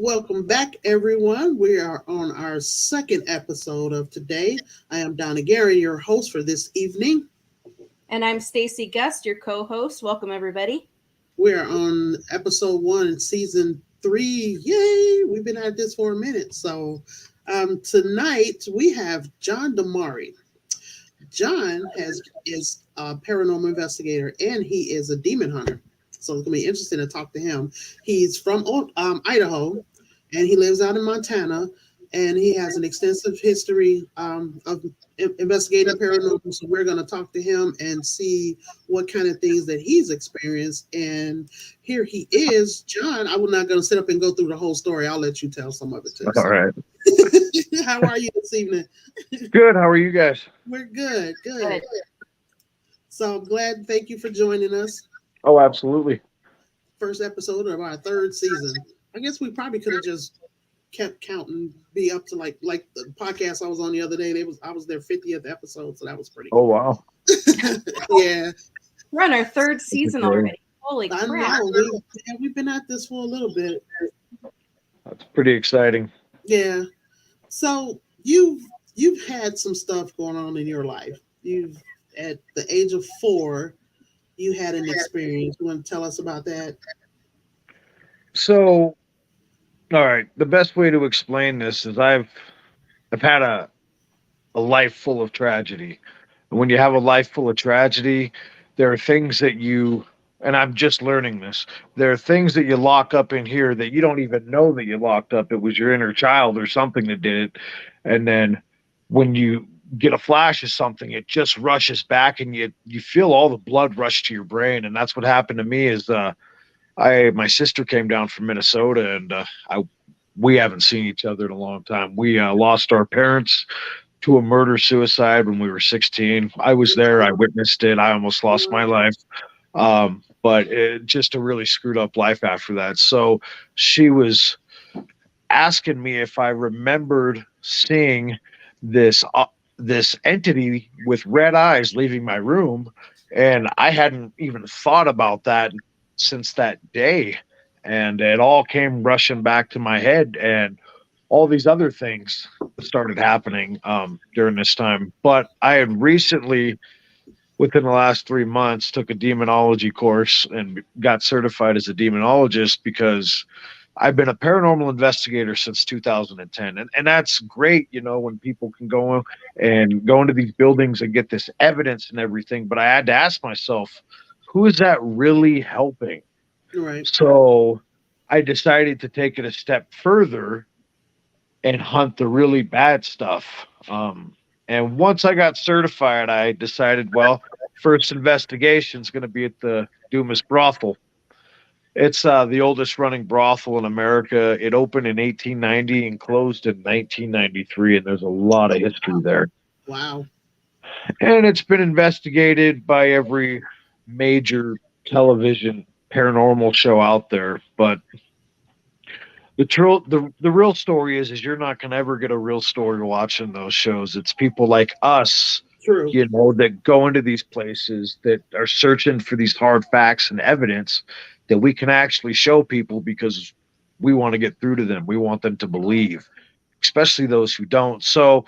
Welcome back, everyone. We are on our second episode of today. I am Donna Gary, your host for this evening. And I'm Stacy Guest, your co-host. Welcome, everybody. We are on episode 1 in season 3. Yay! We've been at this for a minute. So tonight we have John DeMuary. John is a paranormal investigator and he is a demon hunter. So it's gonna be interesting to talk to him. He's from Idaho, and he lives out in Montana, and he has an extensive history of investigating paranormal. So we're going to talk to him and see what kind of things that he's experienced. And here he is, John. I'm not going to sit up and go through the whole story. I'll let you tell some of it too. All right. How are you this evening? Good. How are you guys? We're good. Good. So I'm glad. Thank you for joining us. Oh, absolutely. First episode of our third season. I guess we probably could have just kept counting, be up to like the podcast I was on the other day. I was their 50th episode, so that was pretty. Oh wow! Yeah, we're on our third season already. Holy crap! I know. We've been at this for a little bit. That's pretty exciting. Yeah. So you've had some stuff going on in your life. You've at the age of 4. You had an experience. You want to tell us about that? So, all right. The best way to explain this is I've had a life full of tragedy. And when you have a life full of tragedy, there are things that and I'm just learning this. There are things that you lock up in here that you don't even know that you locked up. It was your inner child or something that did it. And then when you get a flash of something, it just rushes back and you feel all the blood rush to your brain. And that's what happened to me is my sister came down from Minnesota, and we haven't seen each other in a long time. We lost our parents to a murder suicide when we were 16. I was there. I witnessed it. I almost lost my life. But it just a really screwed up life after that. So she was asking me if I remembered seeing this entity with red eyes leaving my room, and I hadn't even thought about that since that day, and it all came rushing back to my head, and all these other things started happening during this time. But I had recently, within the last 3 months, took a demonology course and got certified as a demonologist because I've been a paranormal investigator since 2010. And that's great, when people can go into these buildings and get this evidence and everything. But I had to ask myself, who is that really helping? Right. So I decided to take it a step further and hunt the really bad stuff. And once I got certified, I decided, well, first investigation is going to be at the Dumas brothel. It's the oldest running brothel in America. It opened in 1890 and closed in 1993, and there's a lot of history there. Wow. And it's been investigated by every major television paranormal show out there. But the real story is you're not going to ever get a real story watching those shows. It's people like us, True, that go into these places that are searching for these hard facts and evidence that we can actually show people because we want to get through to them. We want them to believe, especially those who don't. So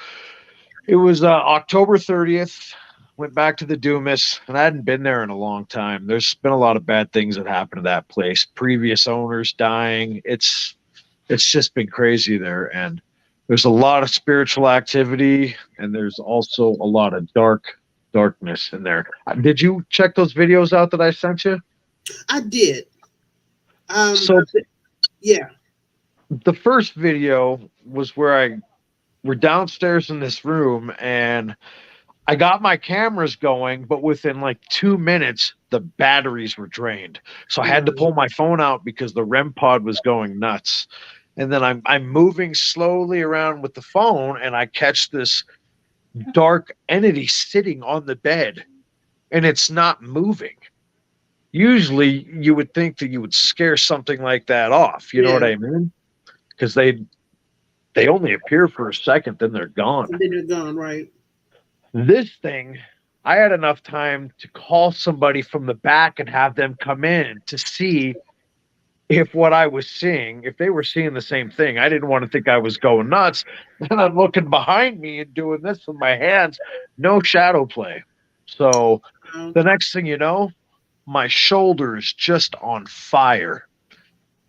it was October 30th, went back to the Dumas, and I hadn't been there in a long time. There's been a lot of bad things that happened to that place. Previous owners dying. It's just been crazy there. And there's a lot of spiritual activity, and there's also a lot of darkness in there. Did you check those videos out that I sent you? I did. Yeah. The first video was where we're downstairs in this room, and I got my cameras going, but within like 2 minutes, the batteries were drained. So I had to pull my phone out because the REM pod was going nuts. And then I'm moving slowly around with the phone, and I catch this dark entity sitting on the bed, and it's not moving. Usually you would think that you would scare something like that off. You know what I mean? Because they only appear for a second, then they're gone. And then they're gone, right? This thing, I had enough time to call somebody from the back and have them come in to see if what I was seeing, if they were seeing the same thing, I didn't want to think I was going nuts. And I'm looking behind me and doing this with my hands, no shadow play. So the next thing you know, my shoulder's just on fire.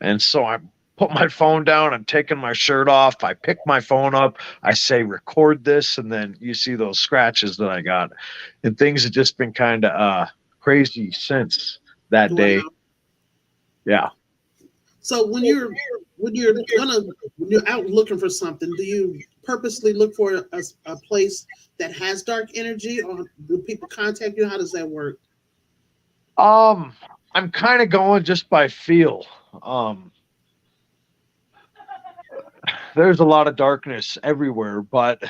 And so I put my phone down, I'm taking my shirt off, I pick my phone up, I say record this, and then you see those scratches that I got. And things have just been kind of crazy since that day. Wow. Yeah. So when you're out looking for something, do you purposely look for a place that has dark energy, or do people contact you? How does that work? I'm kind of going just by feel. Um, there's a lot of darkness everywhere, but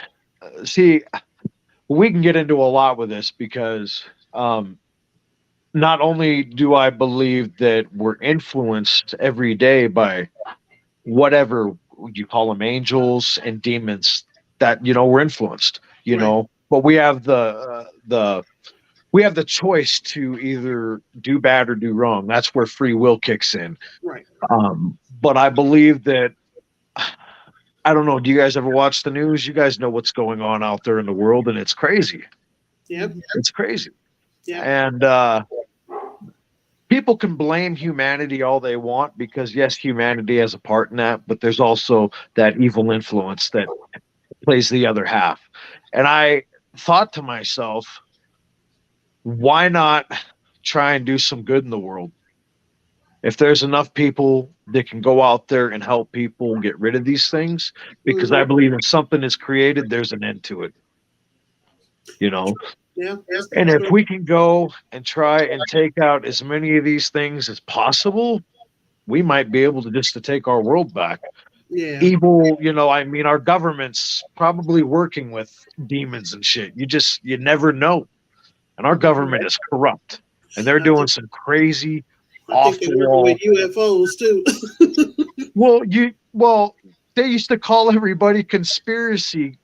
see, we can get into a lot with this because not only do I believe that we're influenced every day by whatever you call them, angels and demons, that we're influenced, Right, but we have the choice to either do bad or do wrong. That's where free will kicks in. right. But I believe that, I don't know, do you guys ever watch the news? You guys know what's going on out there in the world, and it's crazy. Yep, It's crazy. yep. And people can blame humanity all they want because, yes, humanity has a part in that, but there's also that evil influence that plays the other half. And I thought to myself, why not try and do some good in the world? If there's enough people that can go out there and help people get rid of these things, because I Hmm. believe if something is created, there's an end to it, you know. Yeah, that's And if true. we can go and try and take out as many of these things as possible, we might be able to just to take our world back. Yeah, Evil, I mean, our government's probably working with demons and shit. You never know. And our government is corrupt. And they're I doing think some crazy I think off they're the working with wall. UFOs too. Well, they used to call everybody conspiracy,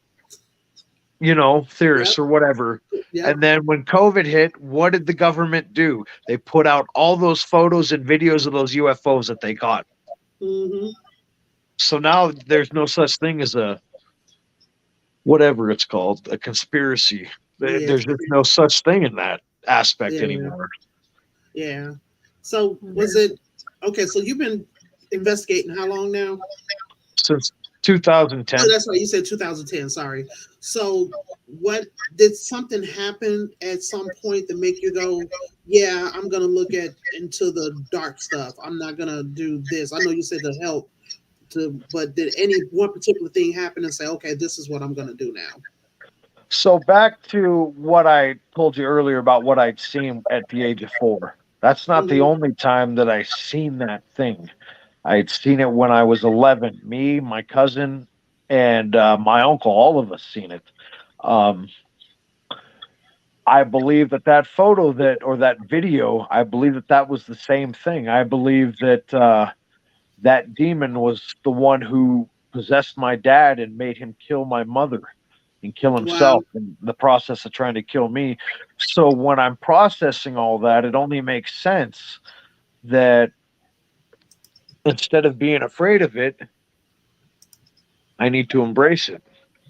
Yep, theorists or whatever. yep. And then when COVID hit, what did the government do? They put out all those photos and videos of those UFOs that they caught. Hmm. So now there's no such thing as a whatever it's called, a conspiracy. Yeah, There's just no such thing in that aspect yeah, anymore. yeah. So was Mhm. it okay? So you've been investigating how long now? Since Oh, 2010. that's right. You said 2010. Sorry. So, what did something happen at some point to make you go, "Yeah, I'm gonna look at into the dark stuff. I'm not gonna do this." I know you said to help, but did any one particular thing happen and say, "Okay, this is what I'm gonna do now"? So back to what I told you earlier about what I'd seen at the age of 4. That's not the Hmm. only time that I seen that thing. I'd seen it when I was 11. Me, my cousin, and my uncle, all of us seen it. Um, I believe that photo or that video, I believe that was the same thing. I believe that that demon was the one who possessed my dad and made him kill my mother and kill Wow. himself in the process of trying to kill me. So when I'm processing all that, it only makes sense that instead of being afraid of it, I need to embrace it.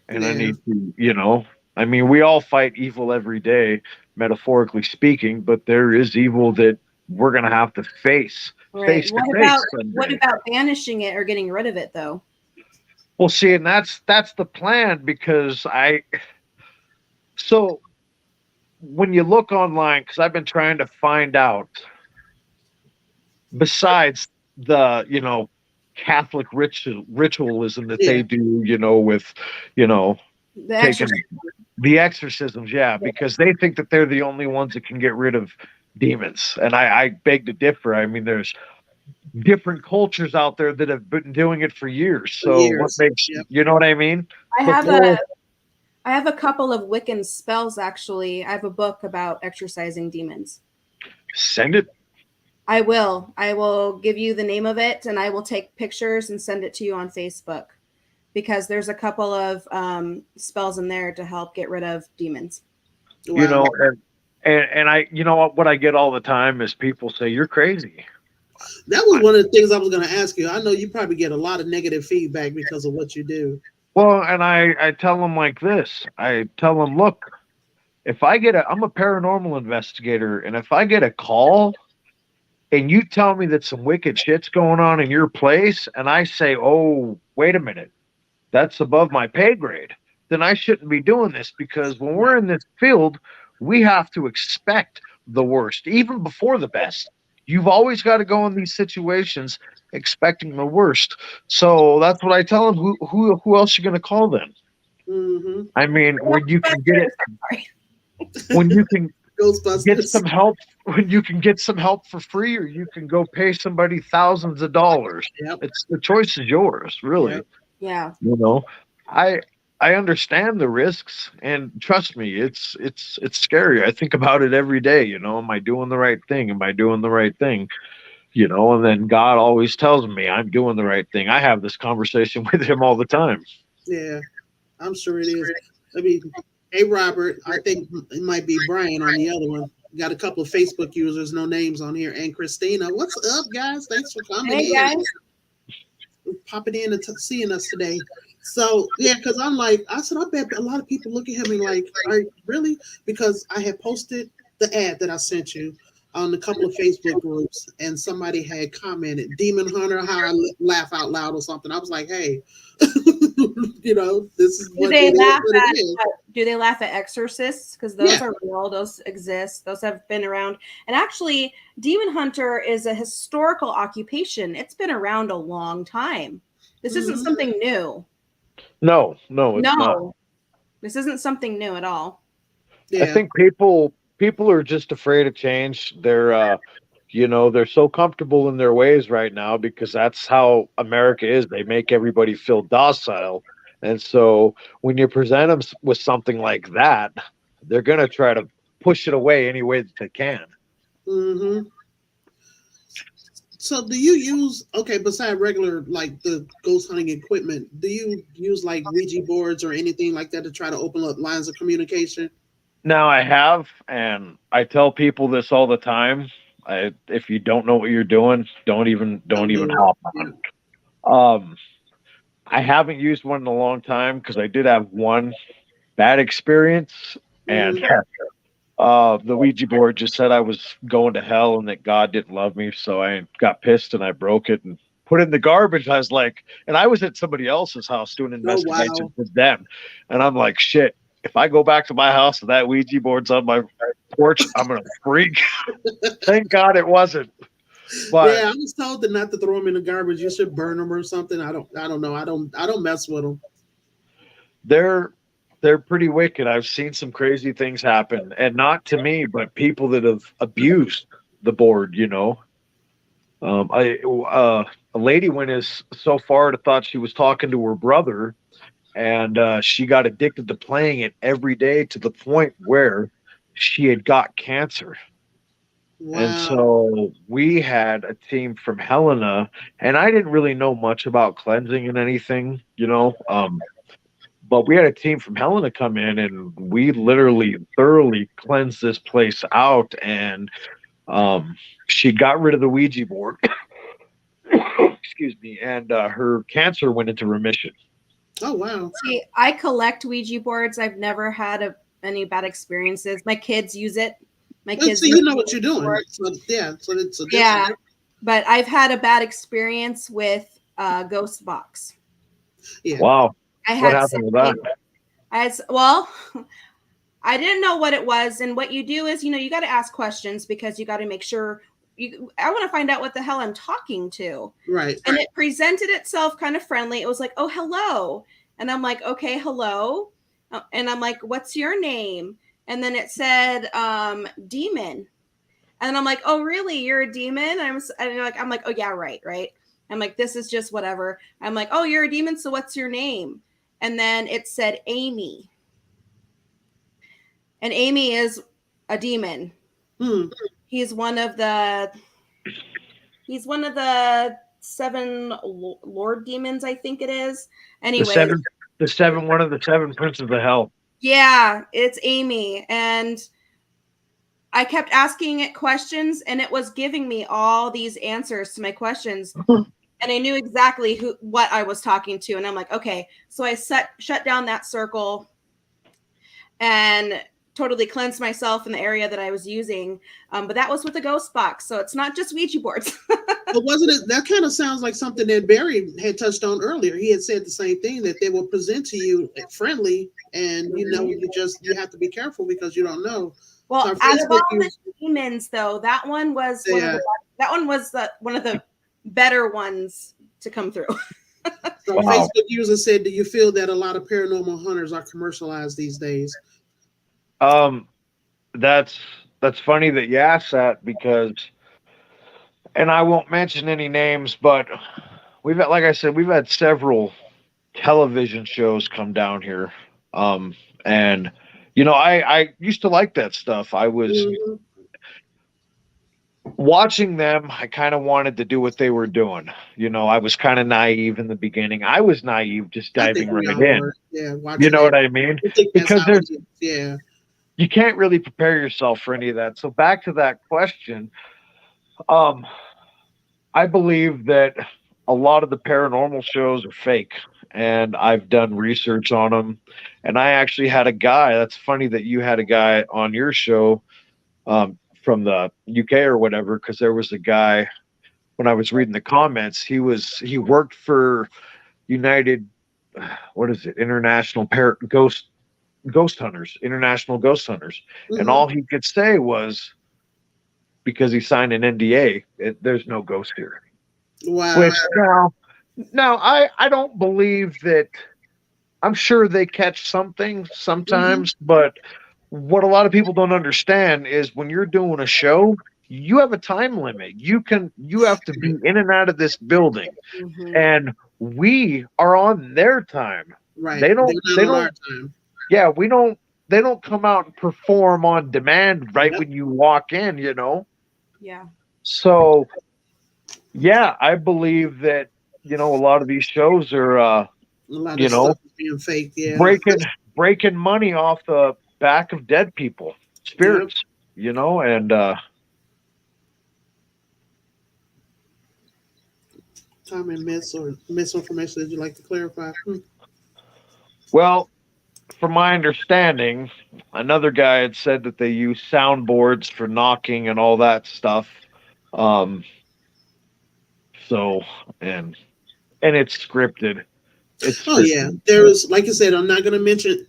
And I Yeah. need to, I mean, we all fight evil every day, metaphorically speaking, but there is evil that we're going to have to Right. face to face What someday. about banishing it or getting rid of it though? Well, see, and that's the plan because so when you look online, because I've been trying to find out, besides the, Catholic ritualism that Yeah. they do, with, you know, The taking exorcism. the exorcisms, yeah, because they think that they're the only ones that can get rid of demons. And I beg to differ. I mean, there's different cultures out there that have been doing it for years. For So what years. makes, Yep. you know what I mean? I But have there, I have a couple of Wiccan spells actually. I have a book about exorcising demons. send it. I will. I will give you the name of it and I will take pictures and send it to you on Facebook because there's a couple of spells in there to help get rid of demons. you Wow. know and I, what I get all the time is people say you're crazy. That was one of the things I was going to ask you. I know you probably get a lot of negative feedback because of what you do. Well, and I tell them like this. I tell them, look, if I'm a paranormal investigator, and if I get a call and you tell me that some wicked shit's going on in your place, and I say, oh, wait a minute, that's above my pay grade, then I shouldn't be doing this, because when we're Right. in this field, we have to expect the worst, even before the best. You've always got to go in these situations expecting the worst. So that's what I tell them. Who else you going to call then? Mm-hmm. I mean, when you can get it, Sorry. when you can get Ghostbusters. some help, when you can get some help for free, or you can go pay somebody thousands of dollars. Yep. It's the choice is yours, really. Yep. Yeah. You know, I I understand the risks, and trust me, it's scary. I think about it every day. Am I doing the right thing? Am I doing the right thing? And then God always tells me I'm doing the right thing. I have this conversation with Him all the time. Yeah, I'm sure it is. I mean, hey, Robert, I think it might be Brian on the other one. Got a couple of Facebook users, no names on here, and Christina. What's up, guys? Thanks for coming Hey in, guys. popping in and seeing us today. So yeah, because I'm like, I said, I bet a lot of people look at me like, are you really? Because I had posted the ad that I sent you on a couple of Facebook groups, and somebody had commented, "Demon Hunter, how I laugh out loud" or something. I was like, hey, this is Do what they it is. laugh What it at is. do they laugh at exorcists? Because those Yeah. are real, those exist, those have been around. And actually, demon hunter is a historical occupation. It's been around a long time. This isn't Hmm. something new. No, it's not. No, this isn't something new at all. I Yeah. think people are just afraid of change. They're so comfortable in their ways right now, because that's how America is. They make everybody feel docile. And so when you present them with something like that, they're going to try to push it away any way that they can. Hmm. So do you use, okay, beside regular like the ghost hunting equipment, do you use like Ouija boards or anything like that to try to open up lines of communication? Now I have, and I tell people this all the time. If you don't know what you're doing, don't Don't even do it. hop Yeah. on. Um, I haven't used one in a long time, because I did have one bad experience, and Hmm. the Ouija board just said I was going to hell and that God didn't love me. So I got pissed and I broke it and put it in the garbage. I was like, and I was at somebody else's house doing an Oh investigation wow. with them, and I'm like, shit. If I go back to my house and that Ouija board's on my porch, I'm gonna freak. Thank God it wasn't. But Yeah, I was told that not to throw them in the garbage. You should burn them or something. I don't know. I don't mess with them. they're they're pretty wicked. I've seen some crazy things happen, and not to me, but people that have abused the board. A lady went as so far to thought she was talking to her brother, and she got addicted to playing it every day, to the point where she had got cancer. And Wow. so we had a team from Helena, and I didn't really know much about cleansing and anything. But we had a team from Helena come in, and we literally thoroughly cleansed this place out. And she got rid of the Ouija board. Excuse me, and her cancer went into remission. Oh wow. See, I collect Ouija boards. I've never had any bad experiences. My kids use it. My Let's kids see. use You know what Ouija you're doing. boards. So yeah. So it's a Yeah, different. but I've had a bad experience with Ghost Box. Yeah. Wow, I what had happened with that? something. Well, I didn't know what it was, and what you do is, you got to ask questions, because you got to make sure I want to find out what the hell I'm talking to. Right. And it presented itself kind of friendly. It was like, "Oh, hello," and I'm like, "Okay, hello," and I'm like, "What's your name?" And then it said, "Demon," and I'm like, "Oh, really? You're a demon?" I'm like, "Oh yeah, right." I'm like, "This is just whatever." I'm like, "Oh, you're a demon, so what's your name?" And then it said Amy. And Amy is a demon. Hmm. He's one of the he's one of the seven lord demons, I think it is. The Anyway, seven, one of the seven princes of hell. yeah, it's Amy. And I kept asking it questions, and it was giving me all these answers to my questions. And I knew exactly what I was talking to. And I'm like, okay. So I shut down that circle and totally cleansed myself in the area that I was using. But that was with a ghost box. So it's not just Ouija boards. But wasn't it, that kind of sounds like something that Barry had touched on earlier. He had said the same thing, that they will present to you friendly, and you have to be careful because you don't know. Well, So out of all the demons, though, that one was one of the better ones to come through. So Facebook user said, do you feel that a lot of paranormal hunters are commercialized these days? That's funny that you asked that, because, and I won't mention any names, but we've had, like I said, we've had several television shows come down here. And I used to like that stuff. I was watching them. I kind of wanted to do what they were doing. I was kind of naive in the beginning. I was naive, just diving right in. Yeah, you know what I mean? Because you can't really prepare yourself for any of that. So back to that question, I believe that a lot of the paranormal shows are fake, and I've done research on them. And I actually had a guy. That's funny that you had a guy on your show from the UK or whatever, because there was a guy, when I was reading the comments, he worked for United, what is it, International Ghost Hunters, International Ghost Hunters. And all he could say was, because he signed an NDA, there's no ghost here. Wow. Which now I don't believe that. I'm sure they catch something sometimes, but what a lot of people don't understand is when you're doing a show, you have a time limit. You have to be in and out of this building, and we are on their time. Right. They don't on our time. Yeah, they don't come out and perform on demand when you walk in, Yeah. So yeah, I believe that, a lot of these shows are a lot of stuff is being fake, breaking money off the back of dead people, spirits, and common myths or misinformation that you'd like to clarify? Well, from my understanding, another guy had said that they use soundboards for knocking and all that stuff. So, and it's scripted. There is, like I said, I'm not going to mention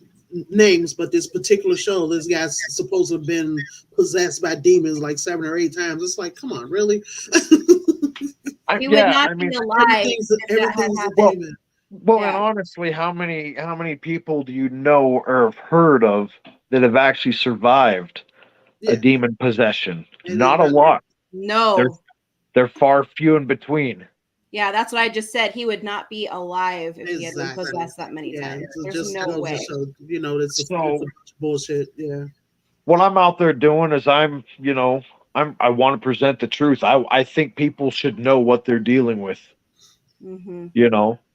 names, but this particular show, this guy's supposed to have been possessed by demons like 7 or 8 times. It's like, come on, really? He would not be alive. Everything's a demon. Well, and honestly, how many people do you know or have heard of that have actually survived a demon possession? Not a lot. No. They're far few in between. Yeah, that's what I just said. He would not be alive if he had been possessed that many times. There's no way. It's bullshit. Yeah. What I'm out there doing is I want to present the truth. I think people should know what they're dealing with.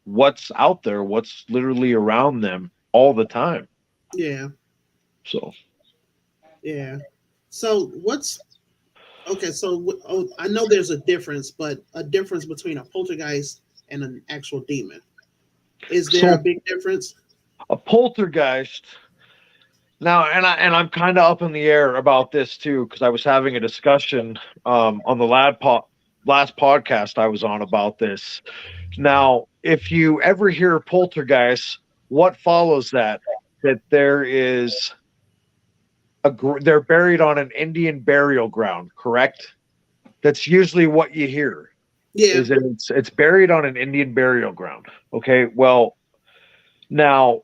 What's out there, what's literally around them all the time. Yeah. So. Yeah. So I know there's a difference, but a difference between a poltergeist and an actual demon. Is there a big difference? A poltergeist. Now, and I'm kind of up in the air about this too, because I was having a discussion on the last podcast I was on about this. Now, if you ever hear poltergeist, what follows that there is they're buried on an Indian burial ground, correct? That's usually what you hear. Yeah. Is it's buried on an Indian burial ground. Okay, well, now,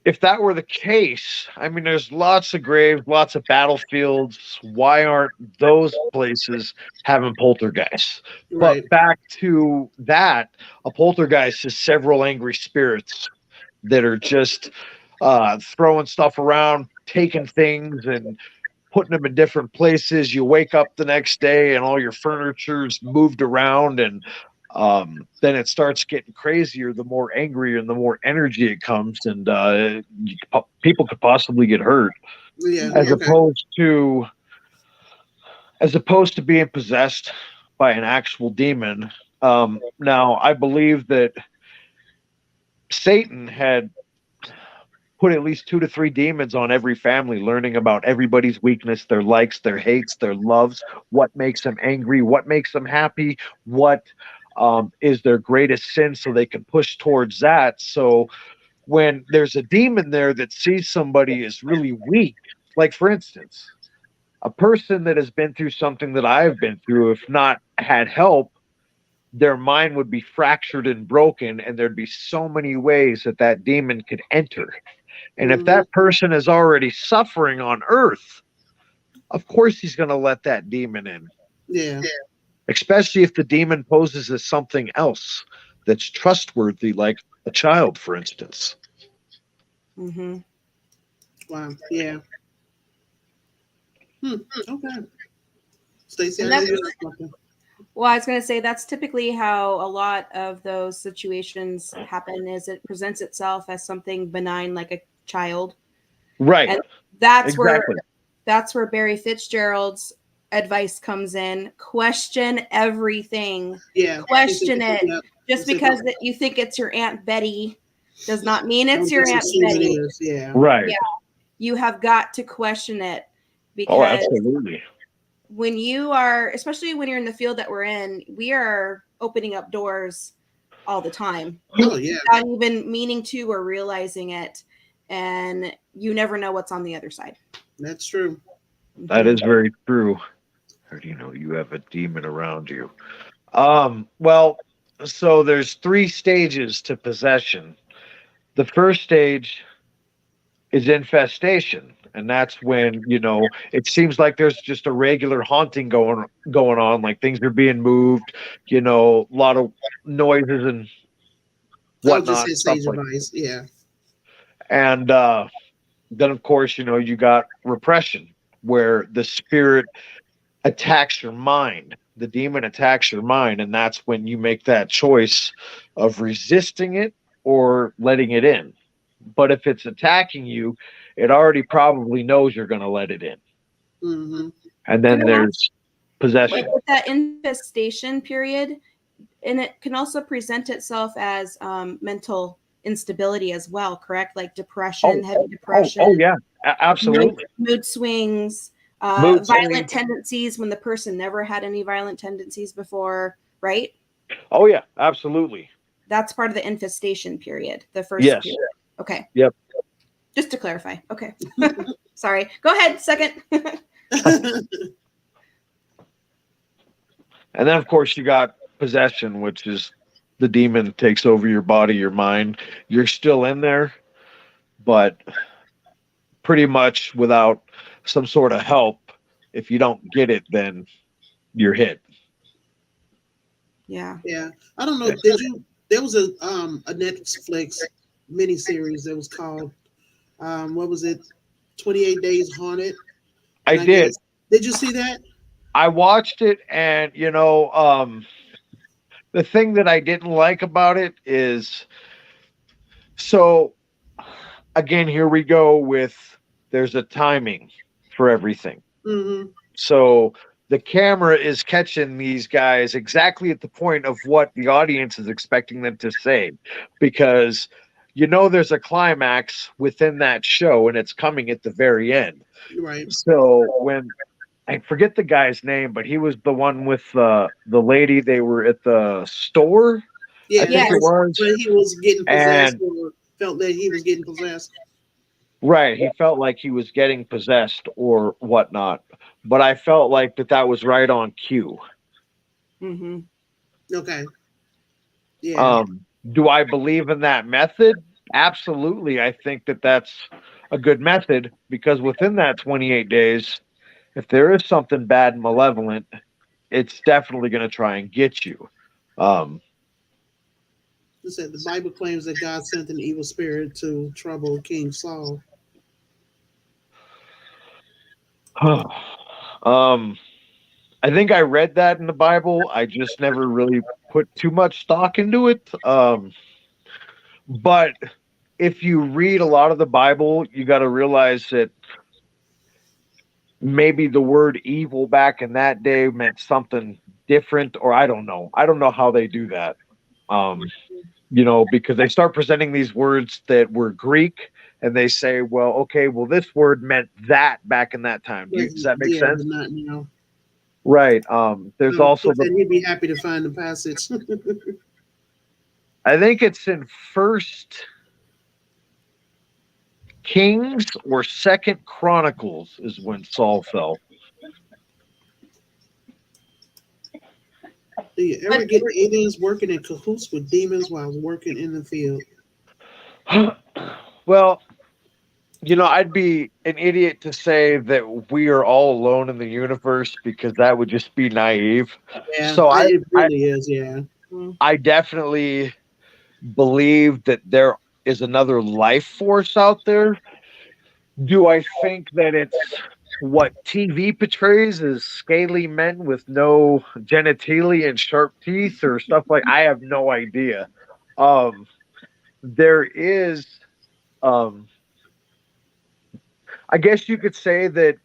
if that were the case, I mean, there's lots of graves, lots of battlefields. Why aren't those places having poltergeists? Right. But back to that, a poltergeist is several angry spirits that are just throwing stuff around, taking things and putting them in different places. You wake up the next day and all your furniture's moved around, and then it starts getting crazier the more angry and the more energy it comes, and people could possibly get hurt. Yeah. as Mhm. Okay. opposed to being possessed by an actual demon. Now, I believe that Satan had put at least 2 to 3 demons on every family, learning about everybody's weakness, their likes, their hates, their loves, what makes them angry, what makes them happy, what is their greatest sin, so they can push towards that. So when there's a demon there that sees somebody is really weak, like for instance, a person that has been through something that I've been through, if not had help, their mind would be fractured and broken, and there'd be so many ways that that demon could enter. And if Hmm. that person is already suffering on earth, of course he's going to let that demon in, Yeah. especially if the demon poses as something else that's trustworthy, like a child, for instance. Mhm. Wow. Yeah. Hmm. Okay. Stacey, I And know that's you have something. well, I was going to say that's typically how a lot of those situations happen. Is it presents itself as something benign, like a child, Right. and that's where Exactly. that's where Barry Fitzgerald's advice comes in. Question everything. Yeah. He said, Question it. yeah. He Just said, because you think it's your Aunt Betty does not mean it's don't your just Aunt assume it Betty. is. Yeah. Right. Yeah, you have got to question it Oh, because absolutely. when you are, especially when you're in the field that we're in, we are opening up doors all the time Oh, yeah. without even meaning to or realizing it. And you never know what's on the other side. That's true. That Mhm. is very true. Or do you know you have a demon around you? Well, so there's 3 stages to possession. The first stage is infestation, and that's when it seems like there's just a regular haunting going on, like things are being moved, a lot of noises and I was just whatnot, saying stuff sage like. advice. Yeah. And then of course you got repression, where the spirit attacks your mind. The demon attacks your mind, and that's when you make that choice of resisting it or letting it in. But if it's attacking you, it already probably knows you're going to let it in. Hmm. And And then then there's like possession. with that infestation period, and it can also present itself as mental instability as well, correct? Like depression, Oh, heavy oh depression, yeah, mood, absolutely. mood swings, Mood violent swings. tendencies when the person never had any violent tendencies before, right? Oh yeah, absolutely. That's part of the infestation period, the first Yes. period. Okay, Yep. just to clarify. Okay. Sorry. Go ahead, second. And then of course you got possession, which is the demon takes over your body, your mind. You're still in there, but pretty much without some sort of help. If you don't get it, then you're hit. Yeah. Yeah. I don't know. Did you? There was a Netflix miniseries that was called what was it? 28 Days Haunted. I And I did. guess did you see that? I watched it, and the thing that I didn't like about it is, so again, here we go with, there's a timing for everything. Hmm. So the camera is catching these guys exactly at the point of what the audience is expecting them to say, because there's a climax within that show, and it's coming at the very end. Right. So when, I forget the guy's name, but he was the one with the lady. They were at the store, I Yeah. think it Yes. was, When he was getting possessed and or felt that he was getting possessed. right, he felt like he was getting possessed or whatnot. But I felt like that was right on cue. Mm-hmm. Okay. Yeah. Do I believe in that method? Absolutely. I think that's a good method, because within that 28 days, if there is something bad and malevolent, it's definitely going to try and get you. Um, It said the Bible claims that God sent an evil spirit to trouble King Saul. um, I think I read that in the Bible. I just never really put too much stock into it. But if you read a lot of the Bible, you got to realize that maybe the word evil back in that day meant something different, or I don't know how they do that. Um, because they start presenting these words that were Greek, and they say, well, okay, well, this word meant that back in that time. Does that make Yeah, sense? but not now. Right. There's He also said he'd be happy to find the passage. I think it's in First Kings or Second Chronicles is when Saul fell. Do you ever get aliens working in cahoots with demons while working in the field? Well, I'd be an idiot to say that we are all alone in the universe because that would just be naive. Yeah, So I, it I, really is. Yeah. I definitely believe that there is another life force out there. Do I think that it's what TV portrays as scaly men with no genitalia and sharp teeth or stuff like? I have no idea. Um, there is, um, I guess you could say that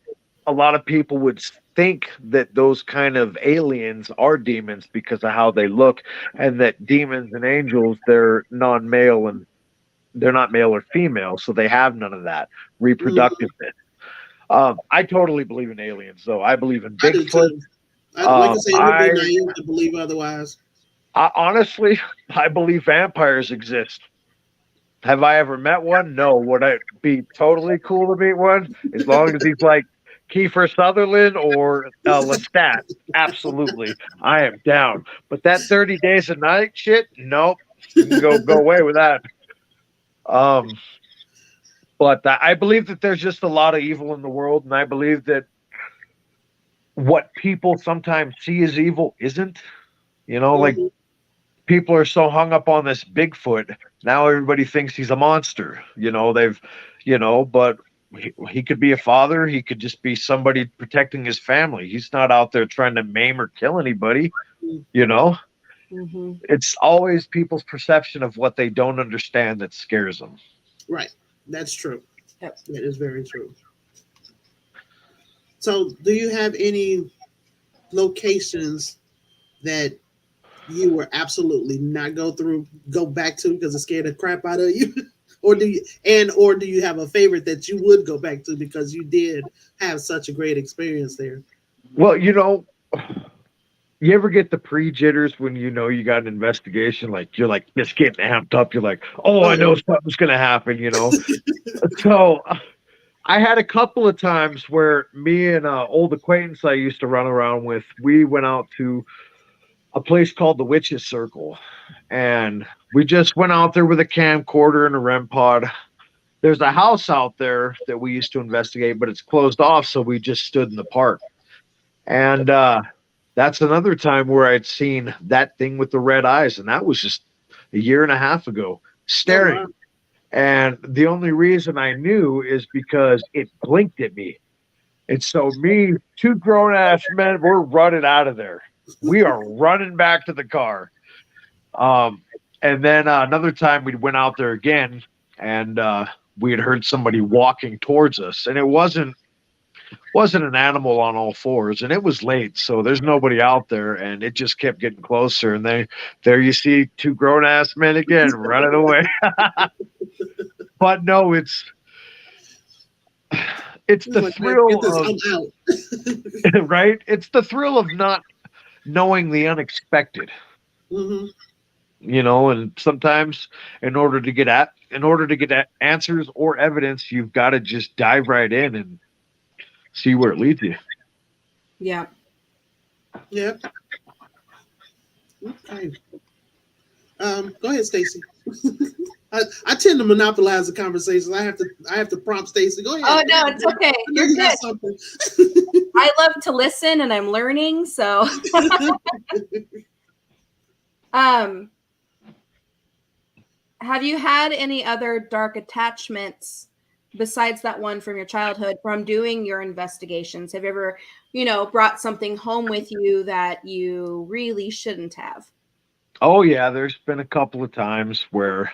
a lot of people would think that those kind of aliens are demons because of how they look, and that demons and angels, they're non-male and they're not male or female, so they have none of that Mhm. reproductiveness. I totally believe in aliens, though. I believe in I do Bigfoot. too. Like I say, it would be I, naive to believe otherwise. I honestly, I believe vampires exist. Have I ever met one? No. Would I be totally cool to meet one? As long as he's like Kiefer Sutherland or Lestat. Absolutely. I am down. But that 30 days a night shit, nope. You can go away with that. Um, but I believe that there's just a lot of evil in the world, and I believe that what people sometimes see as evil isn't. Like Mhm. people are so hung up on this Bigfoot. Now everybody thinks he's a monster. But he could be a father. He could just be somebody protecting his family. He's not out there trying to maim or kill anybody. You know, Mm-hmm. it's always people's perception of what they don't understand that scares them. Right. That's true. Yep. That is very true. So, do you have any locations that you were absolutely not go back to because it scared the crap out of you? Or do you have a favorite that you would go back to because you did have such a great experience there? Well, you ever get the pre jitters when you got an investigation? Like you're like just getting amped up. You're like, oh, Oh I know yeah. something's gonna happen. So I had a couple of times where me and an old acquaintance I used to run around with, we went out to a place called the Witches Circle, and we just went out there with a camcorder and a REM pod. There's a house out there that we used to investigate, but it's closed off, so we just stood in the park. And that's another time where I'd seen that thing with the red eyes, and that was just a year and a half ago, Oh wow. staring. And the only reason I knew is because it blinked at me. And so me, two grown ass men, we're running out of there. We are running back to the car. Um, and then another time we went out there again, and we had heard somebody walking towards us, and it wasn't an animal on all fours, and it was late, so there's nobody out there, and it just kept getting closer. And there you see two grown ass men again running away. But no, it's You're the like, man, get thrill this, of I'm out. right. It's the thrill of not knowing the unexpected. Hmm. And sometimes in order to get answers or evidence, you've got to just dive right in and see where it leads you. Yeah. Yep. Okay. Go ahead, Stacy. I tend to monopolize the conversations. I have to prompt Stacy. Go Oh ahead. no, it's okay. I know You're you got good. something. I love to listen and I'm learning. So um have you had any other dark attachments besides that one from your childhood from doing your investigations? Have you ever, brought something home with you that you really shouldn't have? Oh yeah, there's been a couple of times where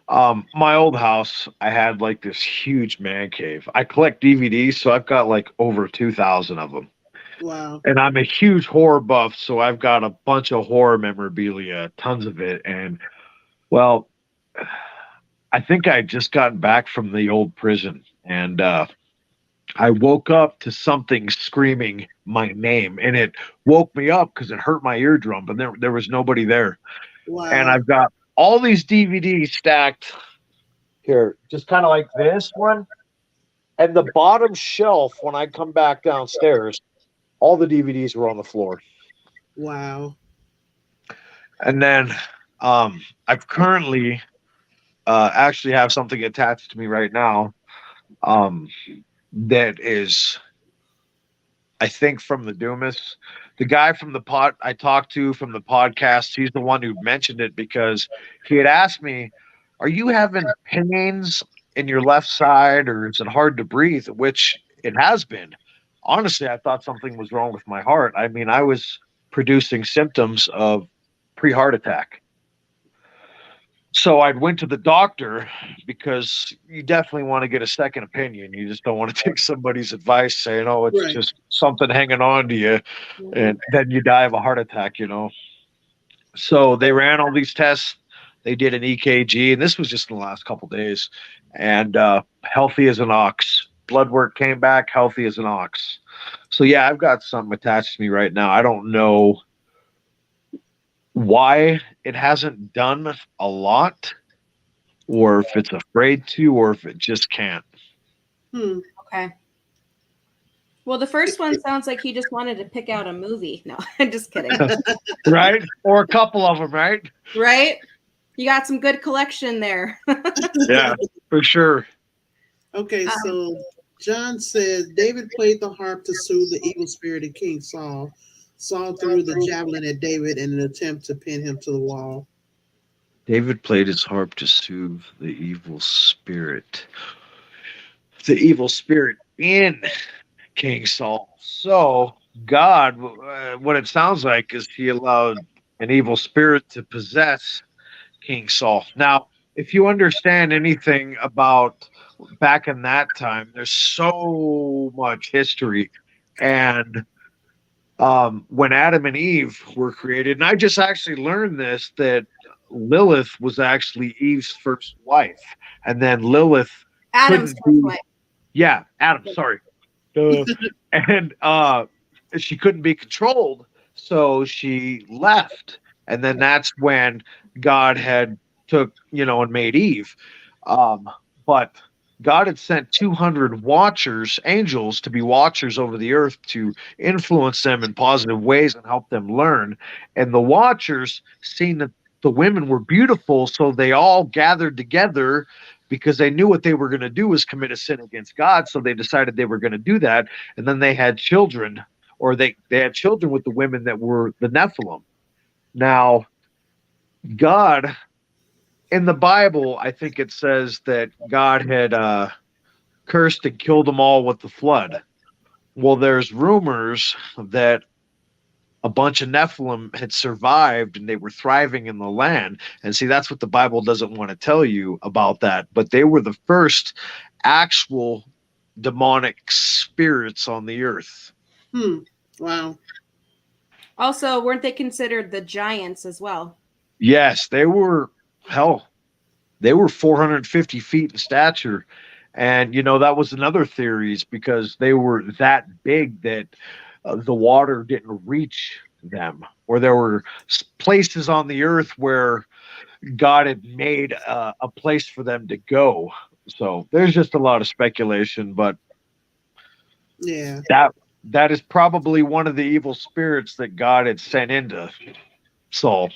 My old house, I had like this huge man cave. I collect DVDs, so I've got like over 2,000 of them. Wow. And I'm a huge horror buff, so I've got a bunch of horror memorabilia, tons of it. And well, I think I had just gotten back from the old prison, and I woke up to something screaming my name, and it woke me up because it hurt my eardrum, but there was nobody there. And Wow. I've got all these DVDs stacked here, just kind of like this one. And the bottom shelf, when I come back downstairs, all the DVDs were on the floor. Wow. And then I've currently actually have something attached to me right now um, that is, I think, from the Doomis. The guy from the pod I talked to from the podcast, he's the one who mentioned it because he had asked me, "Are you having pains in your left side, or is it hard to breathe?" Which it has been. Honestly, I thought something was wrong with my heart. I mean, I was producing symptoms of pre-heart attack. So I went to the doctor because you definitely want to get a second opinion. You just don't want to take somebody's advice saying, "Oh, it's Right. just something hanging on to you," Mhm. and then you die of a heart attack. So they ran all these tests. They did an EKG, and this was just in the last couple of days, and healthy as an ox. Blood work came back healthy as an ox. So yeah, I've got something attached to me right now. I don't know why it hasn't done a lot, or if it's afraid to, or if it just can't. Hmm. Okay. Well, the first one sounds like he just wanted to pick out a movie. No, I'm just kidding. Right? Or a couple of them, right? Right? You got some good collection there. Yeah, for sure. Okay, Um, so John says David played the harp to soothe the evil spirit of King Saul. Saul threw the javelin at David in an attempt to pin him to the wall. David played his harp to soothe the evil spirit. The evil spirit in King Saul. So, God, what it sounds like is he allowed an evil spirit to possess King Saul. Now, if you understand anything about back in that time, there's so much history. And when Adam and Eve were created, and I just actually learned this that Lilith was actually Eve's first wife. And then Lilith Adam's couldn't first be, wife. yeah, Adam, sorry. Duh. And she couldn't be controlled, so she left. And then that's when God had took, and made Eve. Um, but God had sent 200 watchers, angels, to be watchers over the earth to influence them in positive ways and help them learn. And the watchers seen that the women were beautiful, so they all gathered together because they knew what they were going to do was commit a sin against God. So they decided they were going to do that. And then they had children, or they had children with the women that were the Nephilim. Now, God, in the Bible, I think it says that God had cursed and killed them all with the flood. Well, there's rumors that a bunch of Nephilim had survived and they were thriving in the land. And see, that's what the Bible doesn't want to tell you about that. But they were the first actual demonic spirits on the earth. Hmm. Wow. Also, weren't they considered the giants as well? Yes, they were, hell, they were 450 feet in stature. And, that was another theories because they were that big that the water didn't reach them, or there were places on the earth where God had made a place for them to go. So there's just a lot of speculation, but Yeah. that is probably one of the evil spirits that God had sent into Saul.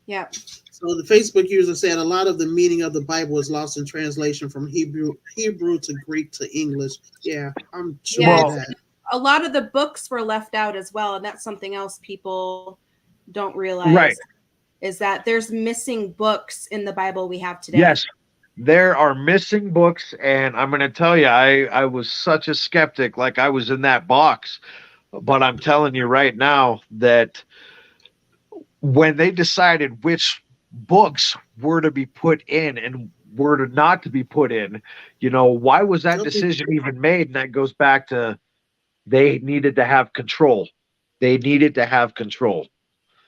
Yeah. So the Facebook user said a lot of the meaning of the Bible is lost in translation from Hebrew to Greek to English. Yeah, I'm sure Yeah. of Well, that. A lot of the books were left out as well. And that's something else people don't realize right. is that there's missing books in the Bible we have today. Yes, there are missing books, and I'm going to tell you, I was such a skeptic, like I was in that box. But I'm telling you right now that when they decided which books were to be put in and were to not to be put in. Why was that Okay. decision even made? And that goes back to they needed to have control. They needed to have control.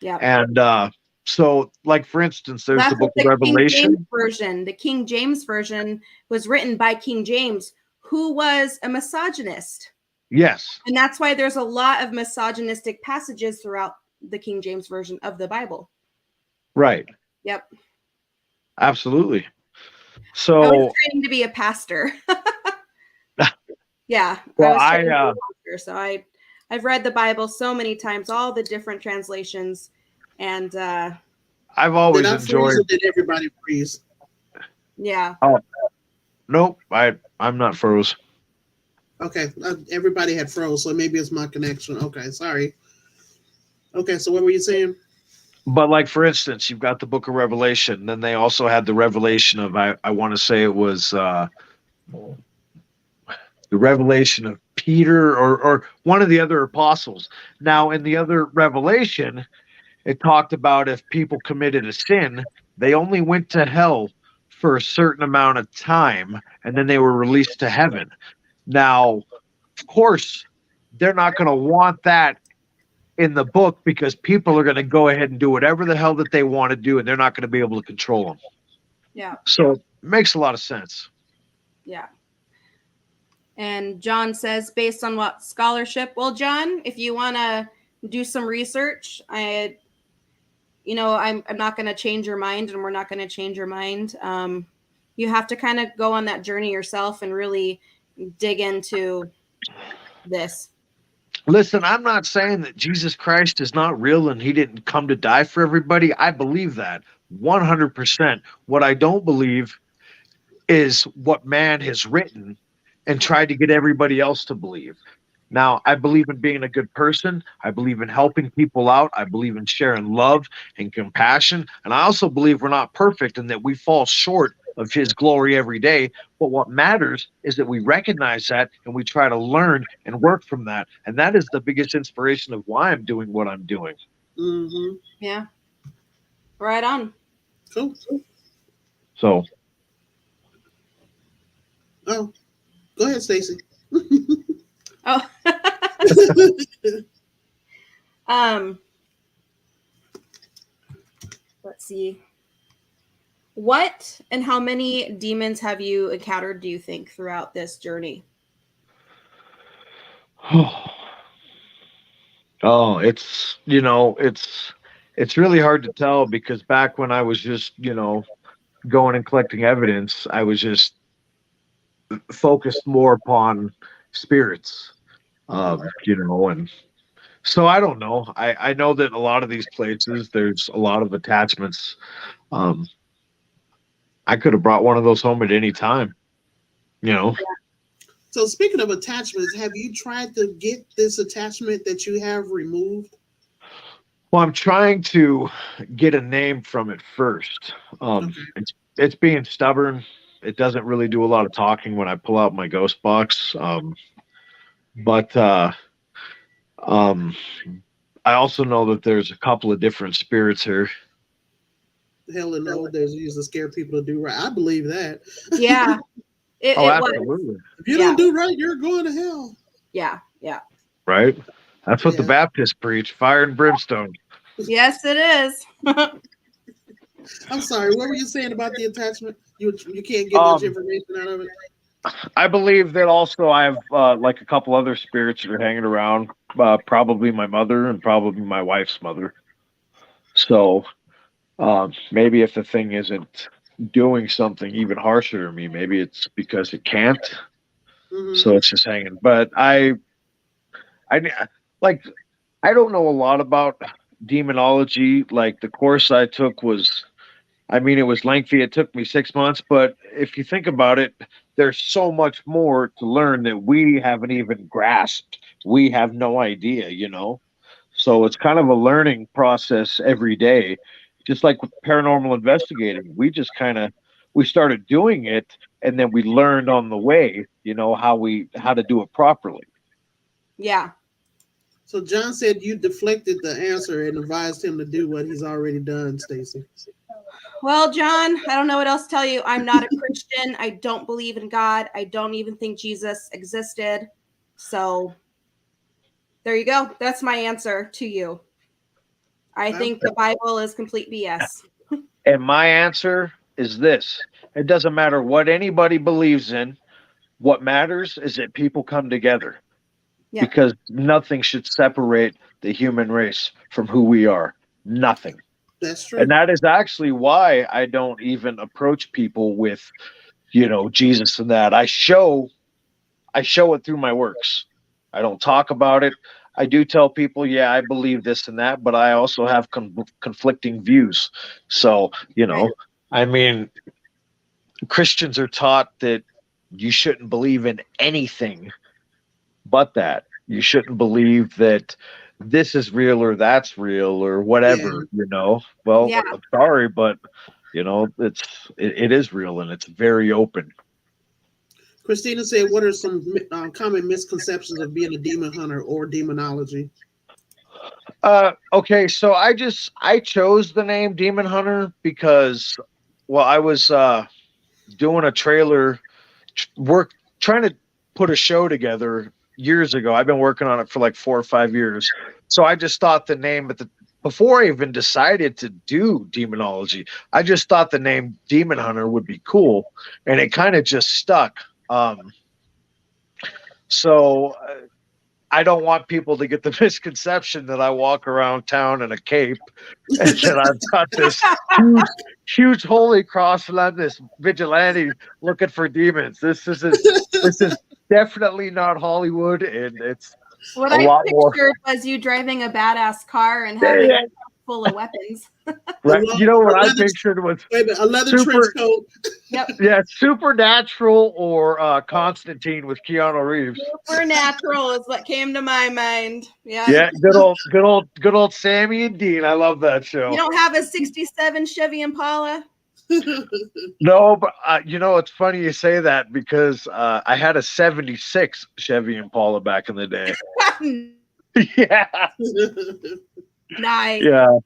Yep. And so, like, for instance, there's the That's book what of the King James Revelation. version. The King James version was written by King James, who was a misogynist. Yes. And that's why there's a lot of misogynistic passages throughout the King James version of the Bible. Right. Yep. Absolutely. I was So, training to be a pastor. Yeah. well, I was training to be a pastor. So I've read the Bible so many times, all the different translations. And I've Did always I freeze enjoyed. or did everybody freeze? yeah. Oh, nope. I'm not froze. Okay, everybody had froze, so maybe it's my connection. Okay, sorry. Okay, so what were you saying? But, like, for instance, you've got the book of Revelation. Then they also had the revelation of, I want to say it was the revelation of Peter or one of the other apostles. Now, in the other revelation, it talked about if people committed a sin, they only went to hell for a certain amount of time, and then they were released to heaven. Now, of course, they're not going to want that in the book because people are going to go ahead and do whatever the hell that they want to do, and they're not going to be able to control them. Yeah. So it makes a lot of sense. Yeah. And John says, based on what scholarship? Well, John, if you want to do some research, I'm not going to change your mind, and we're not going to change your mind. You have to kind of go on that journey yourself and really dig into this. Listen, I'm not saying that Jesus Christ is not real and he didn't come to die for everybody. I believe that 100%. What I don't believe is what man has written and tried to get everybody else to believe. Now, I believe in being a good person. I believe in helping people out. I believe in sharing love and compassion. And I also believe we're not perfect and that we fall short of his glory every day. But what matters is that we recognize that and we try to learn and work from that. And that is the biggest inspiration of why I'm doing what I'm doing. Mm-hmm. Yeah. Right on. Cool. So, Oh, go ahead, Stacy. Oh. Let's see. What and how many demons have you encountered, do you think, throughout this journey? it's really hard to tell because back when I was just, going and collecting evidence, I was just focused more upon spirits, and so I don't know. I know that a lot of these places, there's a lot of attachments. Um, I could have brought one of those home at any time, you know. So speaking of attachments, have you tried to get this attachment that you have removed? Well, I'm trying to get a name from it first. Okay. It's being stubborn. It doesn't really do a lot of talking when I pull out my ghost box. But um, I also know that there's a couple of different spirits here. Hell no, there's used to scare people to do right. I believe that. Yeah. It was. Absolutely. If you Yeah. don't do right, you're going to hell. Yeah. Yeah. Right? That's what the Yeah. Baptists preach, fire and brimstone. Yes, it is. I'm sorry. What were you saying about the attachment? You can't get much information out of it. I believe that also I have like a couple other spirits that are hanging around, probably my mother and probably my wife's mother. So maybe if the thing isn't doing something even harsher to me, maybe it's because it can't. Mm-hmm. So it's just hanging. But I like I don't know a lot about demonology. Like the course I took was, I mean, it was lengthy. It took me 6 months, but if you think about it, there's so much more to learn that we haven't even grasped. We have no idea. So it's kind of a learning process every day. Just like with paranormal investigating, we started doing it and then we learned on the way, how to do it properly. Yeah. So John said you deflected the answer and advised him to do what he's already done, Stacy. Well, John, I don't know what else to tell you. I'm not a Christian. I don't believe in God. I don't even think Jesus existed. So there you go. That's my answer to you. I think the Bible is complete BS. And my answer is this: it doesn't matter what anybody believes in. What matters is that people come together, Yeah. because nothing should separate the human race from who we are. Nothing. That's true. And that is actually why I don't even approach people with, Jesus and that. I show it through my works. I don't talk about it. I do tell people, yeah, I believe this and that, but I also have conflicting views. So, Right. I mean, Christians are taught that you shouldn't believe in anything but that. You shouldn't believe that this is real or that's real or whatever, Well, Yeah. I'm sorry, but it is real, and it's very open. Christina said, "What are some common misconceptions of being a demon hunter or demonology?" Okay, so I chose the name Demon Hunter because, well, I was doing a trailer work, trying to put a show together years ago. I've been working on it for like 4 or 5 years. So I just thought the name before I even decided to do demonology, I just thought the name Demon Hunter would be cool, and it kind of just stuck. So I don't want people to get the misconception that I walk around town in a cape and that I've got this huge, huge holy cross and I'm this vigilante looking for demons. This is definitely not Hollywood, and it's What a I lot more. pictured was you driving a badass car and having a full of weapons. Right. A You know what I leather- pictured was Wait a minute, a leather trench coat. Yep. yeah, Supernatural or Constantine with Keanu Reeves. Supernatural is what came to my mind. Yeah. Yeah, good old Sammy and Dean. I love that show. You don't have a 67 Chevy Impala? No, but it's funny you say that because I had a '76 Chevy Impala back in the day. Yeah, Nice. yeah,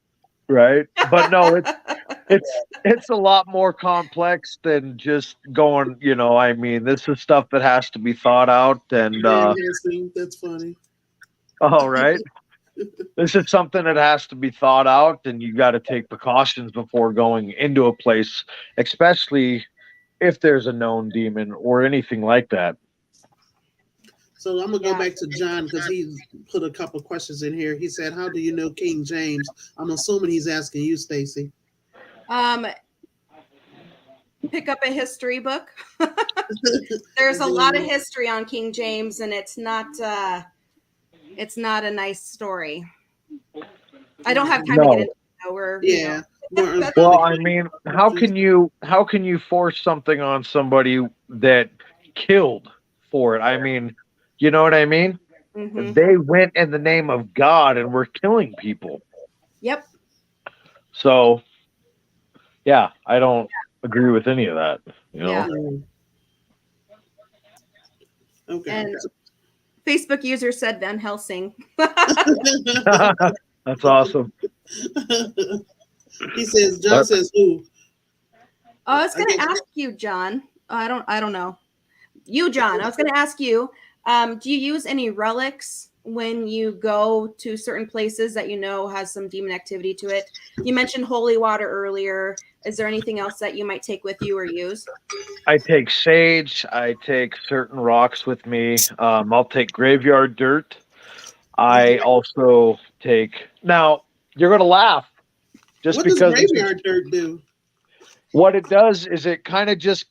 right. But no, it's a lot more complex than just going. I mean, this is stuff that has to be thought out, and That's funny. all right. This is something that has to be thought out, and you got to take precautions before going into a place, especially if there's a known demon or anything like that. So I'm gonna go Yeah. back to John because he put a couple questions in here. He said, "How do you know King James?" I'm assuming he's asking you, Stacy. Pick up a history book. There's a lot of history on King James, and it's not a nice story. I don't have time to get into it. Yeah. Well, I mean, how can you force something on somebody that killed for it? I mean, you know what I mean? Mhm. They went in the name of God and were killing people. Yep. So, yeah, I don't agree with any of that. Yeah. Okay. And Facebook user said Van Helsing. That's awesome. John says who? I was going to ask you, John. I don't know. You, John. I was going to ask you. Do you use any relics when you go to certain places that has some demon activity to it? You mentioned holy water earlier. Is there anything else that you might take with you or use? I take sage. I take certain rocks with me. I'll take graveyard dirt. I also take. Now you're gonna laugh, just what because does graveyard dirt do? What it does is it kind of just.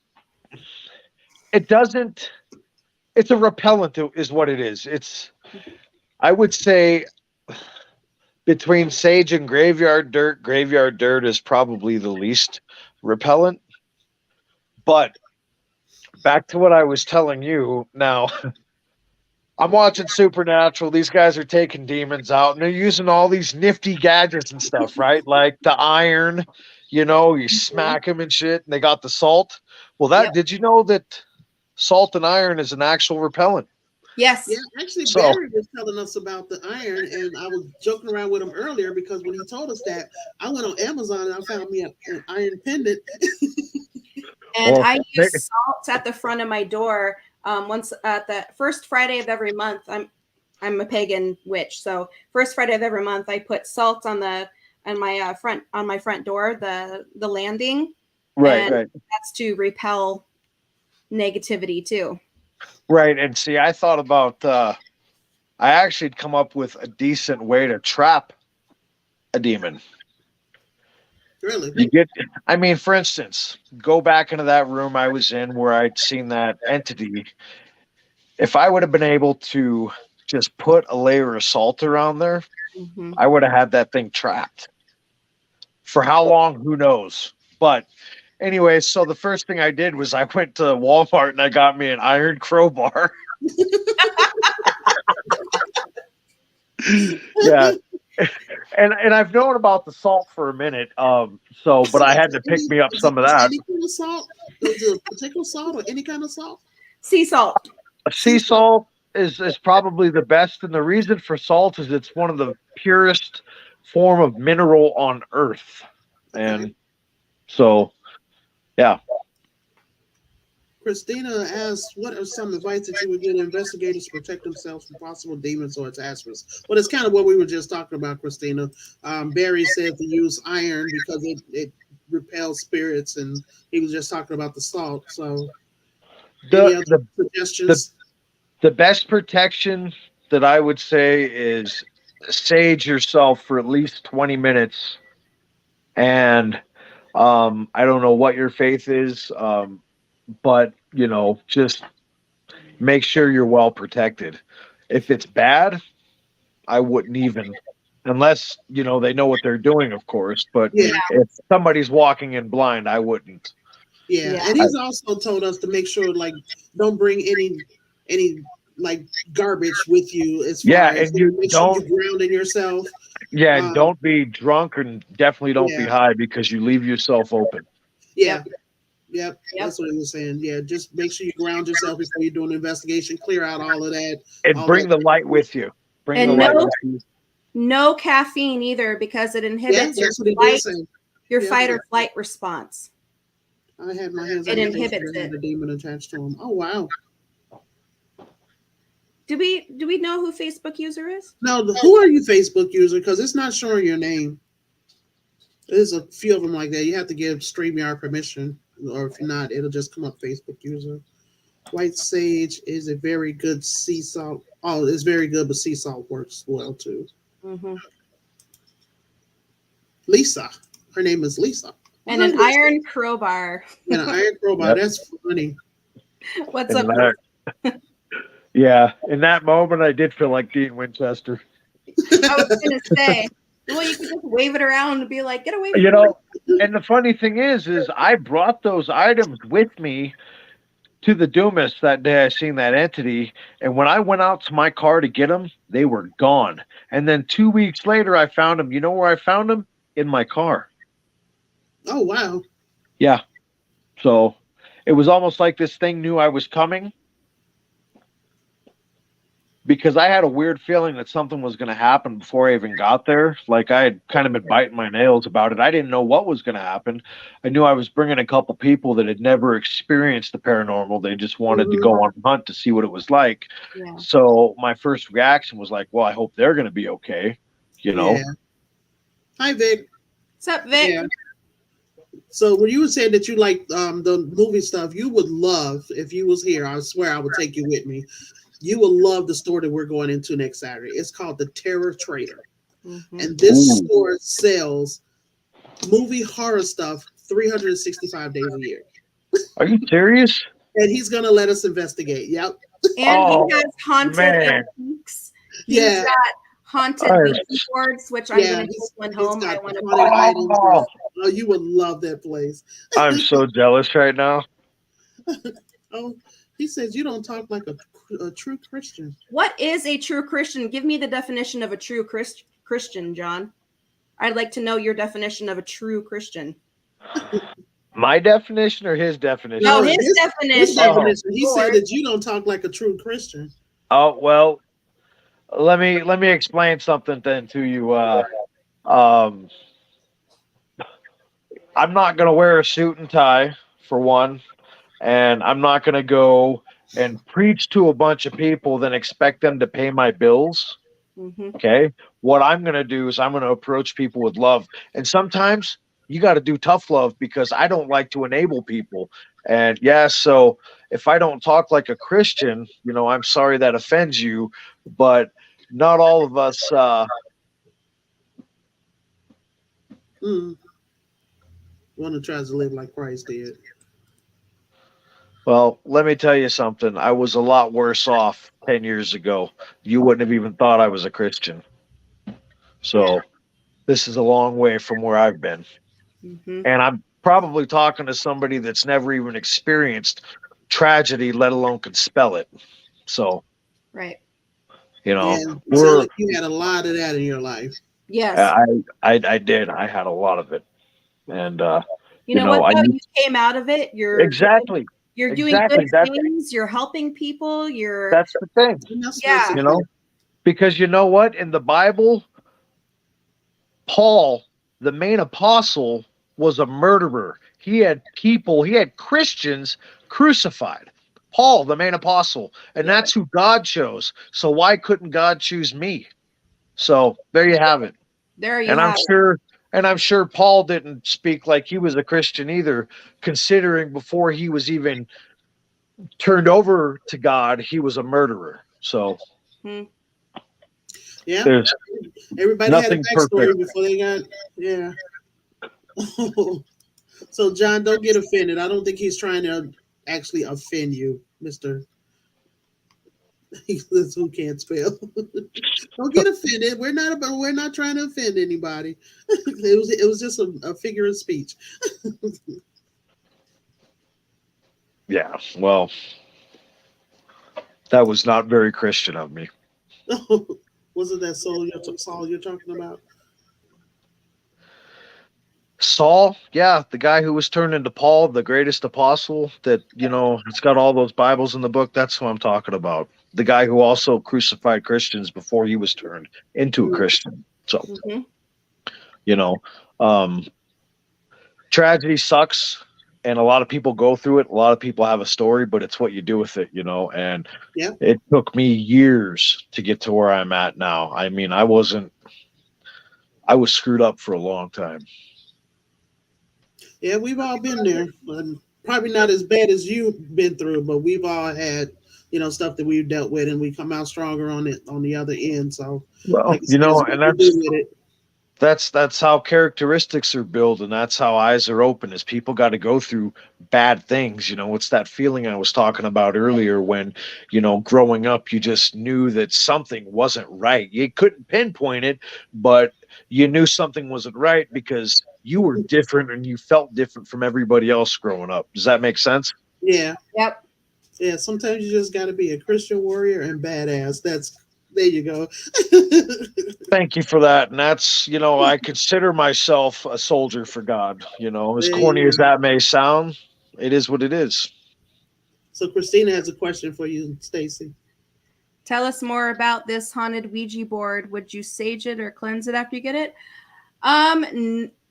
It doesn't. It's a repellent, is what it is. I would say, between sage and graveyard dirt is probably the least repellent. But back to what I was telling you now. I'm watching Supernatural. These guys are taking demons out, and they're using all these nifty gadgets and stuff, right? Like the iron, you smack them and shit, and they got the salt. Well, did you know that salt and iron is an actual repellent? Yes. Yeah, actually, So, Barry was telling us about the iron, and I was joking around with him earlier because when he told us that, I went on Amazon and I found me an iron pendant. And well, I use salt at the front of my door. Once at the first Friday of every month, I'm a pagan witch, so first Friday of every month, I put salt on my front door, the landing, right, and right, that's to repel negativity too. right. And see, I thought about. I actually had come up with a decent way to trap a demon. Really? You get, I mean, for instance, go back into that room I was in where I'd seen that entity. If I would have been able to just put a layer of salt around there, Mm-hmm. I would have had that thing trapped. For how long? Who knows? But anyway, so the first thing I did was I went to Walmart and I got me an iron crowbar. Yeah. And I've known about the salt for a minute. But I Salt? had to pick me up Is it some of just that. any kind of salt? Is it particular salt or any kind of salt? Sea salt. Sea Sea salt. salt is probably the best, and the reason for salt is it's one of the purest form of mineral on Earth, Okay. and so yeah. Christina asks, what are some advice that you would give investigators to protect themselves from possible demons or attachments? Well, it's kind of what we were just talking about, Christina. Barry said to use iron because it repels spirits, and he was just talking about the salt. So, any The other the the suggestions? the best protection that I would say is sage yourself for at least 20 minutes, and I don't know what your faith is, but just make sure you're well protected. If it's bad, I wouldn't even, unless they know what they're doing, of course. But Yeah, if somebody's walking in blind, I wouldn't. yeah. Yeah. And he's also told us to make sure, like, don't bring any like garbage with you as Yeah, far as and you make sure don't. you're grounding yourself. Yeah, and Um, don't be drunk, and definitely don't be yeah, high because you leave yourself open. yeah. Yep. Yep, Yep. that's what he was saying. Yeah, just make sure you ground yourself before you do an investigation. Clear out all of that, And all that. bring the light with you. Bring the And light Yeah, with you. no caffeine either because it yeah, inhibits that's what he did say. your Yeah, fight or flight response. I had my hands It on a patient inhibits that had it. a demon attached to him. Oh wow! Do we know who Facebook user is? Now, who are you, Facebook user? Because it's not showing your name. There's a few of them like that. You have to give StreamYard permission, or if you're not, it'll just come up Facebook user. White sage is a very good sea salt. Oh, it's very good, but sea salt works well too. Mm-hmm. Lisa, her name is Lisa. And Hi, an Lisa. iron crowbar. And an iron crowbar. Yep. That's funny. What's And up? yeah, in that moment, I did feel like Dean Winchester. I was gonna say, well, you could just wave it around and be like, "Get away from You me!" know, and the funny thing is I brought those items with me to the Dumas that day. I seen that entity, and when I went out to my car to get them, they were gone. And then 2 weeks later, I found them. You know where I found them? In my car. Oh wow. Yeah. So it was almost like this thing knew I was coming, because I had a weird feeling that something was going to happen before I even got there. Like, I had kind of been biting my nails about it. I didn't know what was going to happen. I knew I was bringing a couple people that had never experienced the paranormal. They just wanted to Mhm. go on a hunt to see what it was like. Yeah. So my first reaction was like, well, I hope they're going to be okay. Yeah. Hi, Vic. What's up, Vic? Yeah. So when you were saying that you like the movie stuff, you would love if you was here. I swear I would take you with me. You will love the store that we're going into next Saturday. It's called the Terror Trader, Mm-hmm. and this Ooh. store sells movie horror stuff 365 days a year. Are you serious? And he's gonna let us investigate. Yep. And Oh, he has haunted man. antiques. Yeah. He's got haunted Oh, Ouija boards, which I'm Yeah, going to take he's one home. I got want to. haunted items. Oh, Oh, you would love that place. I'm so jealous right now. Oh, he says you don't talk like a true Christian. What is a true Christian? Give me the definition of a true Christian, John. I'd like to know your definition of a true Christian. My definition or his definition? No, No, his His definition. definition. He Yours. said that you don't talk like a true Christian. Oh well, let me explain something then to you. Um, I'm not gonna wear a suit and tie for one, and I'm not gonna go and preach to a bunch of people, then expect them to pay my bills. Mm-hmm. Okay. What I'm going to do is I'm going to approach people with love. And sometimes you got to do tough love because I don't like to enable people. And yeah, so if I don't talk like a Christian, I'm sorry that offends you, but not all of us. Mm. One who tries to live like Christ did. Well, let me tell you something. I was a lot worse off 10 years ago. You wouldn't have even thought I was a Christian. Yeah. So this is a long way from where I've been. Mm-hmm. And I'm probably talking to somebody that's never even experienced tragedy, let alone can spell it. So, Right. you Yeah, know, it sounds we're like you had a lot of that in your life. Yes. I did. I had a lot of it. And You know what I though? used You came out of it. exactly. You're doing good Exactly. things. You're helping people. That's the thing, And that's what's Yeah. you important. know, because you know what? In the Bible, Paul, the main apostle, was a murderer. He had Christians crucified. Paul, the main apostle, and Yep. that's who God chose. So why couldn't God choose me? So there you have it. There you And I'm have it. sure and I'm sure Paul didn't speak like he was a Christian either, considering before he was even turned over to God, he was a murderer. So Hmm. Yeah, there's everybody had a nothing perfect. backstory before they got. Yeah. So, John, don't get offended. I don't think he's trying to actually offend you, Mister. That's who can't spell. Don't get offended. We're not trying to offend anybody. It was just a figure of speech. Yeah. Well, that was not very Christian of me. Wasn't that Saul you're talking about? Saul, yeah, the guy who was turned into Paul, the greatest apostle that, it's got all those Bibles in the book. That's who I'm talking about. The guy who also crucified Christians before he was turned into a Mm. Christian. So, Mm-hmm. you know, um, tragedy sucks and a lot of people go through it. A lot of people have a story, but it's what you do with it. And Yeah, it took me years to get to where I'm at now. I mean, I was screwed up for a long time. yeah, we've all been there. Probably not as bad as you've been through, but we've all had stuff that we've dealt with, and we come out stronger on it on the other end. So, Well, like I said, it's what and you do with it. that's how characteristics are built, and that's how eyes are open. Is people got to go through bad things. It's that feeling I was talking about earlier when growing up you just knew that something wasn't right. You couldn't pinpoint it, but you knew something wasn't right because you were different and you felt different from everybody else growing up. Does that make sense? Yeah, Yep. yeah. Sometimes you just got to be a Christian warrior and badass. There you go. Thank you for that. And that's, I consider myself a soldier for God. As There corny you as go. that may sound, it is what it is. So, Christina has a question for you, Stacy. Tell us more about this haunted Ouija board. Would you sage it or cleanse it after you get it?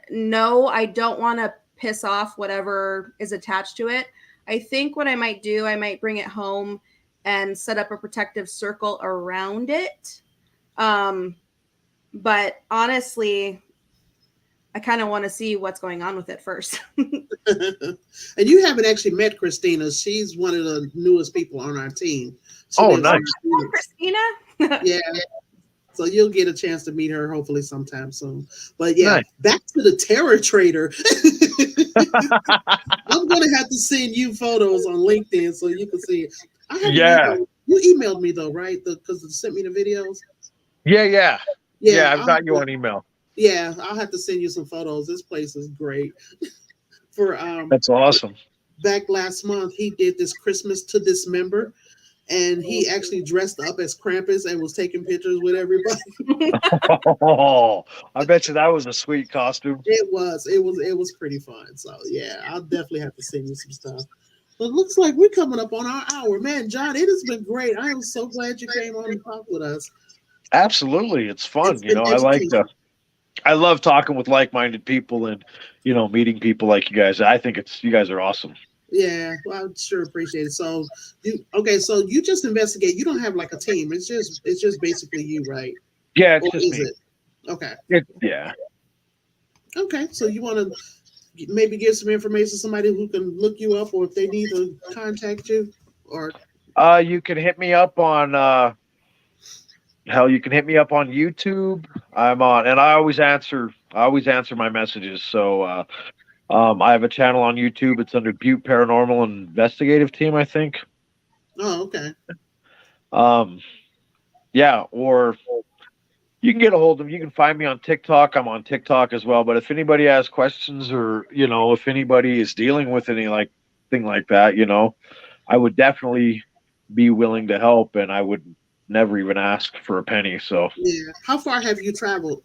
No, I don't want to piss off whatever is attached to it. I think what I might do, I might bring it home and set up a protective circle around it. Um, but honestly, I kind of want to see what's going on with it first. And you haven't actually met Christina. She's one of the newest people on our team. She Oh, lives nice. in Phoenix. Christina? Yeah. So you'll get a chance to meet her hopefully sometime soon. But yeah, Nice. back to the Terror Trader. I'm gonna have to send you photos on LinkedIn so you can see it. I haven't Yeah. emailed you. Emailed me though, right? Because it sent me the videos. Yeah. Yeah. Yeah, Yeah. I've got you on email. yeah, I'll have to send you some photos. This place is great. For That's awesome. back last month, he did this Christmas to Dismember, and he actually dressed up as Krampus and was taking pictures with everybody. Oh, I bet you that was a sweet costume. It was pretty fun. So yeah, I'll definitely have to send you some stuff. Well, it looks like we're coming up on our hour. Man, John, it has been great. I am so glad you came on and talked with us. Absolutely, it's fun. It's been educational. I love talking with like-minded people and meeting people like you guys. I think you guys are awesome. Yeah, well, I sure appreciate it. So so you just investigate. You don't have like a team. It's just basically you, right? Yeah, it's Or just is me. it? Okay. Yeah. Okay. So you want to maybe give some information to somebody who can look you up, or if they need to contact you, or You can hit me up on you can hit me up on YouTube. I'm on, and I always answer. I always answer my messages. So I have a channel on YouTube. It's under Butte Paranormal Investigative Team, I think. oh, okay. Um, yeah, or you can get a hold of me. You can find me on TikTok. I'm on TikTok as well. But if anybody has questions, or if anybody is dealing with any thing like that, I would definitely be willing to help, and I would never even ask for a penny. So, Yeah. How far have you traveled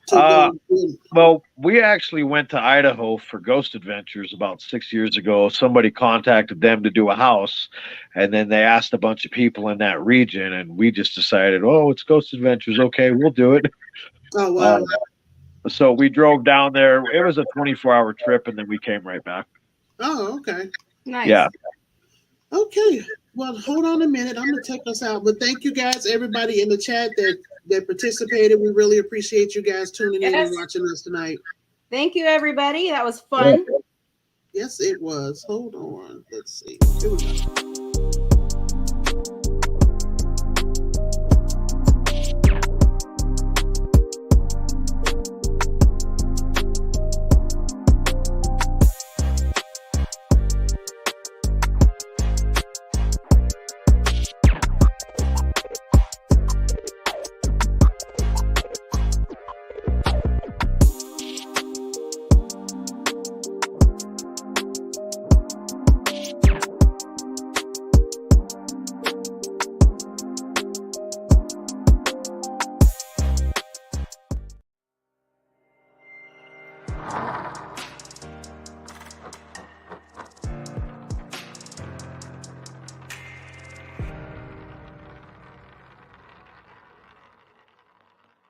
to uh, go? well, we actually went to Idaho for Ghost Adventures about 6 years ago. Somebody contacted them to do a house, and then they asked a bunch of people in that region, and we just decided, oh, it's Ghost Adventures. Okay, we'll do it. Oh Uh, wow. so we drove down there. It was a 24-hour trip, and then we came right back. Oh, okay. Nice. Yeah. Okay. Well, hold on a minute. I'm gonna take us out. But thank you guys, everybody in the chat that participated. We really appreciate you guys tuning in and Yes. watching us tonight. Thank you, everybody. That was fun. Yes, it was. Hold on. Let's see. Here we go.